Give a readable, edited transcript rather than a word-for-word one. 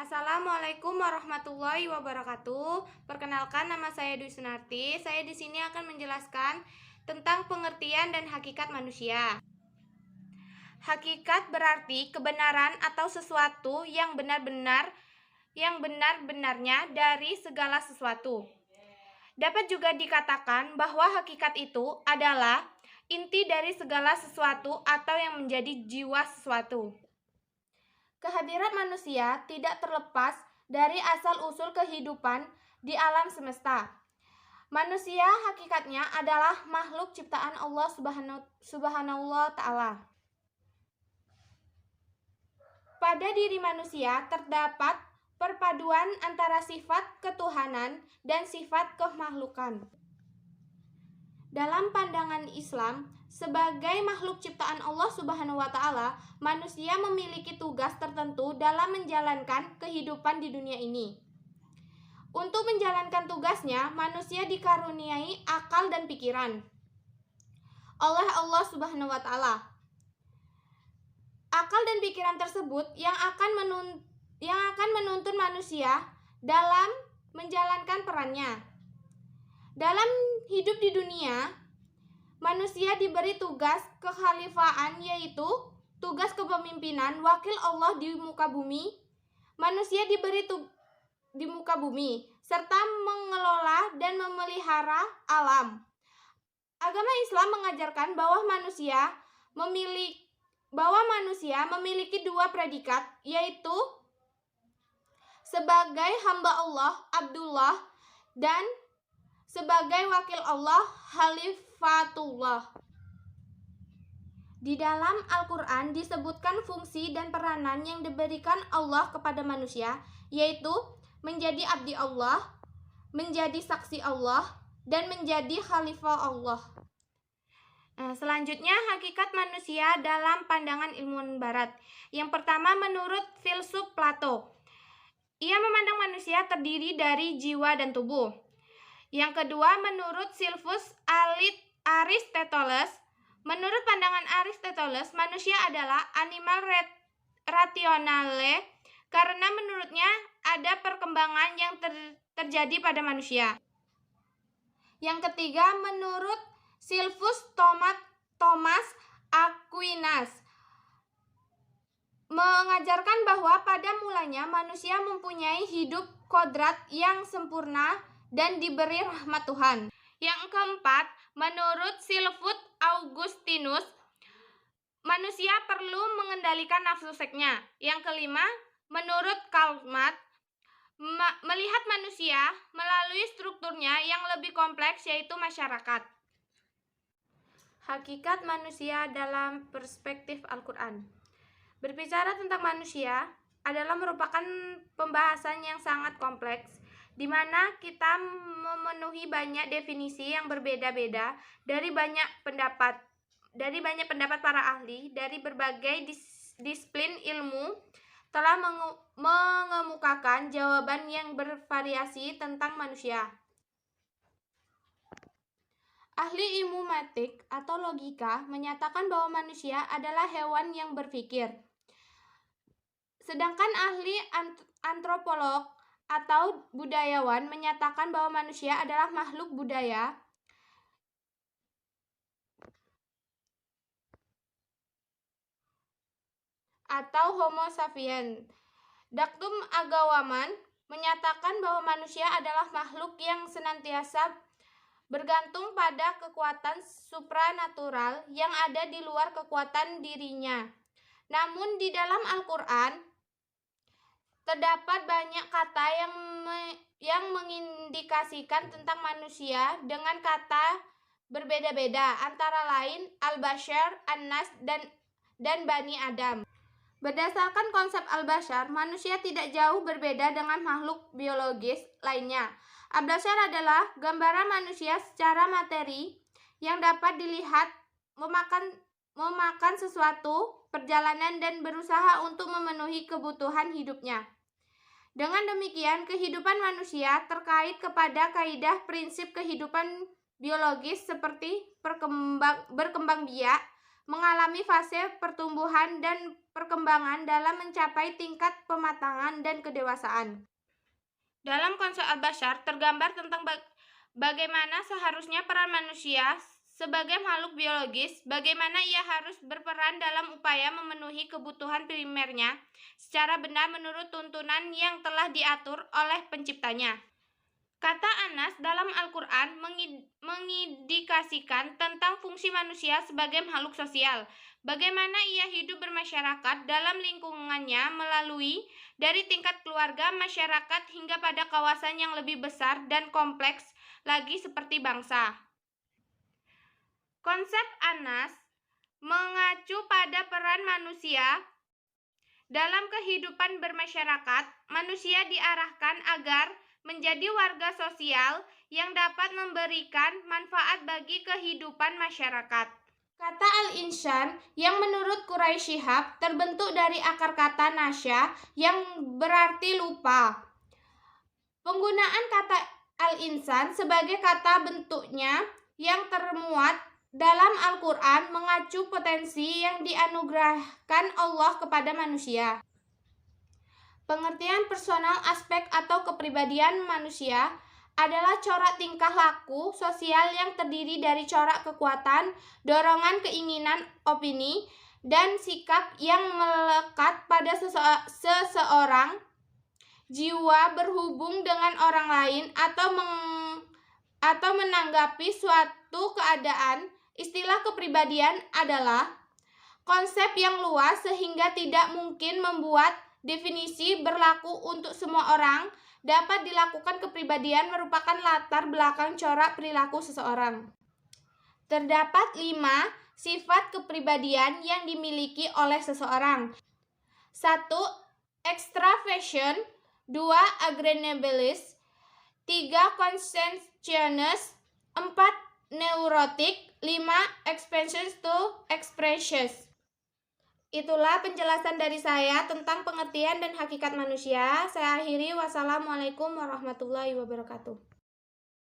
Assalamualaikum warahmatullahi wabarakatuh. Perkenalkan, nama saya Dwi Sunarti. Saya di sini akan menjelaskan tentang pengertian dan hakikat manusia. Hakikat berarti kebenaran atau sesuatu yang benar-benarnya dari segala sesuatu. Dapat juga dikatakan bahwa hakikat itu adalah inti dari segala sesuatu atau yang menjadi jiwa sesuatu. Kehadiran manusia tidak terlepas dari asal-usul kehidupan di alam semesta. Manusia hakikatnya adalah makhluk ciptaan Allah Subhanahu wa Ta'ala. Pada diri manusia terdapat perpaduan antara sifat ketuhanan dan sifat kemakhlukan. Dalam pandangan Islam, sebagai makhluk ciptaan Allah Subhanahu wa Ta'ala, manusia memiliki tugas tertentu dalam menjalankan kehidupan di dunia ini. Untuk menjalankan tugasnya, manusia dikaruniai akal dan pikiran oleh Allah Subhanahu wa Ta'ala. Akal dan pikiran tersebut yang akan menuntun manusia dalam menjalankan perannya. Dalam hidup di dunia, manusia diberi tugas kekhalifaan, yaitu tugas kepemimpinan wakil Allah di muka bumi. Manusia diberi di muka bumi serta mengelola dan memelihara alam. Agama Islam mengajarkan bahwa manusia memiliki dua predikat, yaitu sebagai hamba Allah, Abdullah, dan sebagai wakil Allah, Khalifatullah. Di dalam Al-Quran disebutkan fungsi dan peranan yang diberikan Allah kepada manusia, yaitu menjadi abdi Allah, menjadi saksi Allah, dan menjadi khalifah Allah. Selanjutnya, hakikat manusia dalam pandangan ilmuwan barat. Yang pertama, menurut filsuf Plato, ia memandang manusia terdiri dari jiwa dan tubuh. Yang kedua, menurut Silvus Aristoteles, menurut pandangan Aristoteles, manusia adalah animal rationale karena menurutnya ada perkembangan yang terjadi pada manusia. Yang ketiga, menurut Silvus Thomas Aquinas, mengajarkan bahwa pada mulanya manusia mempunyai hidup kodrat yang sempurna dan diberi rahmat Tuhan. Yang keempat, menurut Silvus Augustinus, manusia perlu mengendalikan nafsu seksnya. Yang kelima, menurut Karl Marx, melihat manusia melalui strukturnya yang lebih kompleks, yaitu masyarakat. Hakikat manusia dalam perspektif Al-Quran. Berbicara tentang manusia adalah merupakan pembahasan yang sangat kompleks, di mana kita memenuhi banyak definisi yang berbeda-beda dari banyak pendapat para ahli dari berbagai disiplin ilmu telah mengemukakan jawaban yang bervariasi tentang manusia. Ahli ilmu matematik atau logika menyatakan bahwa manusia adalah hewan yang berpikir. Sedangkan ahli antropolog atau budayawan menyatakan bahwa manusia adalah makhluk budaya atau Homo sapiens. Daktum Agawaman menyatakan bahwa manusia adalah makhluk yang senantiasa bergantung pada kekuatan supranatural yang ada di luar kekuatan dirinya. Namun di dalam Al-Quran terdapat banyak kata yang mengindikasikan tentang manusia dengan kata berbeda-beda, antara lain al-bashar, an-nas, dan bani Adam. Berdasarkan konsep al-bashar, manusia tidak jauh berbeda dengan makhluk biologis lainnya. Al-bashar adalah gambaran manusia secara materi yang dapat dilihat memakan sesuatu, perjalanan, dan berusaha untuk memenuhi kebutuhan hidupnya. Dengan demikian, kehidupan manusia terkait kepada kaidah prinsip kehidupan biologis seperti berkembang biak, mengalami fase pertumbuhan dan perkembangan dalam mencapai tingkat pematangan dan kedewasaan. Dalam konsep Al-Bashar tergambar tentang bagaimana seharusnya peran manusia sebagai makhluk biologis, bagaimana ia harus berperan dalam upaya memenuhi kebutuhan primernya secara benar menurut tuntunan yang telah diatur oleh penciptanya. Kata Anas dalam Al-Quran mengindikasikan tentang fungsi manusia sebagai makhluk sosial, bagaimana ia hidup bermasyarakat dalam lingkungannya melalui dari tingkat keluarga, masyarakat, hingga pada kawasan yang lebih besar dan kompleks lagi seperti bangsa. Konsep Anas mengacu pada peran manusia dalam kehidupan bermasyarakat. Manusia diarahkan agar menjadi warga sosial yang dapat memberikan manfaat bagi kehidupan masyarakat. Kata al-insan yang menurut Quraisy Shihab terbentuk dari akar kata nasya yang berarti lupa. Penggunaan kata al-insan sebagai kata bentuknya yang termuat dalam Al-Quran mengacu potensi yang dianugerahkan Allah kepada manusia. Pengertian personal aspek atau kepribadian manusia adalah corak tingkah laku sosial yang terdiri dari corak kekuatan, dorongan, keinginan, opini, dan sikap yang melekat pada seseorang, jiwa berhubung dengan orang lain atau menanggapi suatu keadaan. Istilah kepribadian adalah konsep yang luas sehingga tidak mungkin membuat definisi berlaku untuk semua orang. Dapat dilakukan kepribadian merupakan latar belakang corak perilaku seseorang. Terdapat 5 sifat kepribadian yang dimiliki oleh seseorang. 1. Extraversion. 2. Agreeabilis. 3. Conscientious. 4. Neurotic. 5. Expansions to expressions. Itulah penjelasan dari saya tentang pengertian dan hakikat manusia. Saya akhiri. Wassalamualaikum warahmatullahi wabarakatuh.